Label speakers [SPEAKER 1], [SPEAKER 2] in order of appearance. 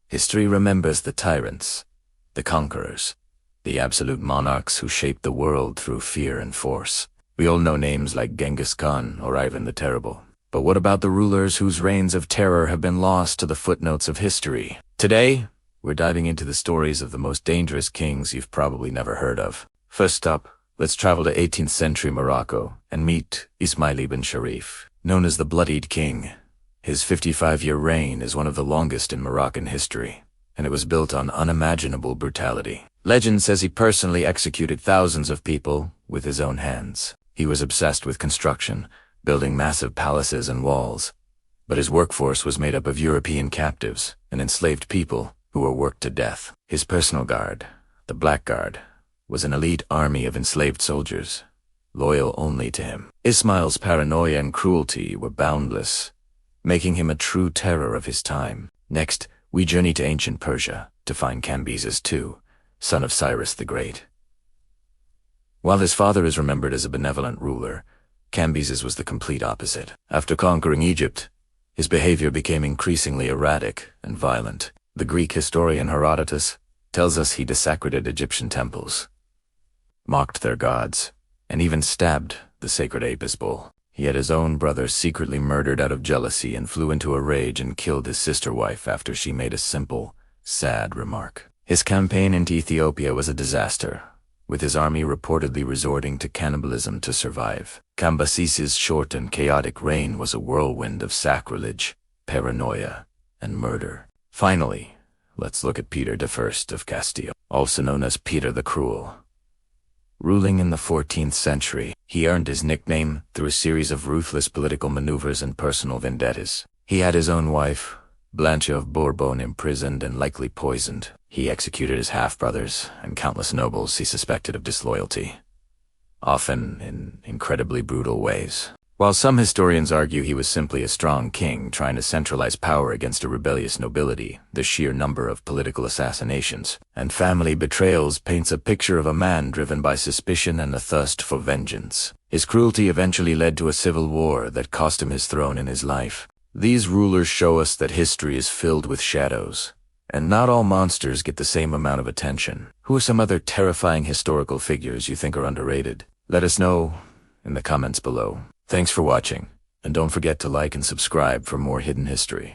[SPEAKER 1] History remembers the tyrants, the conquerors, the absolute monarchs who shaped the world through fear and force. We all know names like Genghis Khan or Ivan the Terrible. But what about the rulers whose reigns of terror have been lost to the footnotes of history? Today, we're diving into the stories of the most dangerous kings you've probably never heard of. First up, let's travel to 18th century Morocco and meet Ismail ibn Sharif, known as the Bloodied King. His 55-year reign is one of the longest in Moroccan history, and it was built on unimaginable brutality. Legend says he personally executed thousands of people with his own hands. He was obsessed with construction, building massive palaces and walls. But his workforce was made up of European captives and enslaved people who were worked to death. His personal guard, the Black Guard, was an elite army of enslaved soldiers, loyal only to him. Ismail's paranoia and cruelty were boundless, making him a true terror of his time. Next, we journey to ancient Persia to find Cambyses II, son of Cyrus the Great. While his father is remembered as a benevolent ruler, Cambyses was the complete opposite. After conquering Egypt, his behavior became increasingly erratic and violent. The Greek historian Herodotus tells us he desecrated Egyptian temples, mocked their gods, and even stabbed the sacred Apis bull. He had his own brother secretly murdered out of jealousy and flew into a rage and killed his sister wife after she made a simple, sad remark. His campaign into Ethiopia was a disaster, with his army reportedly resorting to cannibalism to survive. Cambyses' short and chaotic reign was a whirlwind of sacrilege, paranoia, and murder. Finally, let's look at Peter I of Castile, also known as Peter the Cruel. Ruling in the 14th century, he earned his nickname through a series of ruthless political maneuvers and personal vendettas. He had his own wife, Blanche of Bourbon, imprisoned and likely poisoned. He executed his half-brothers and countless nobles he suspected of disloyalty, often in incredibly brutal ways. While some historians argue he was simply a strong king trying to centralize power against a rebellious nobility, the sheer number of political assassinations and family betrayals paints a picture of a man driven by suspicion and a thirst for vengeance. His cruelty eventually led to a civil war that cost him his throne and his life. These rulers show us that history is filled with shadows, and not all monsters get the same amount of attention. Who are some other terrifying historical figures you think are underrated? Let us know in the comments below. Thanks for watching, and don't forget to like and subscribe for more hidden history.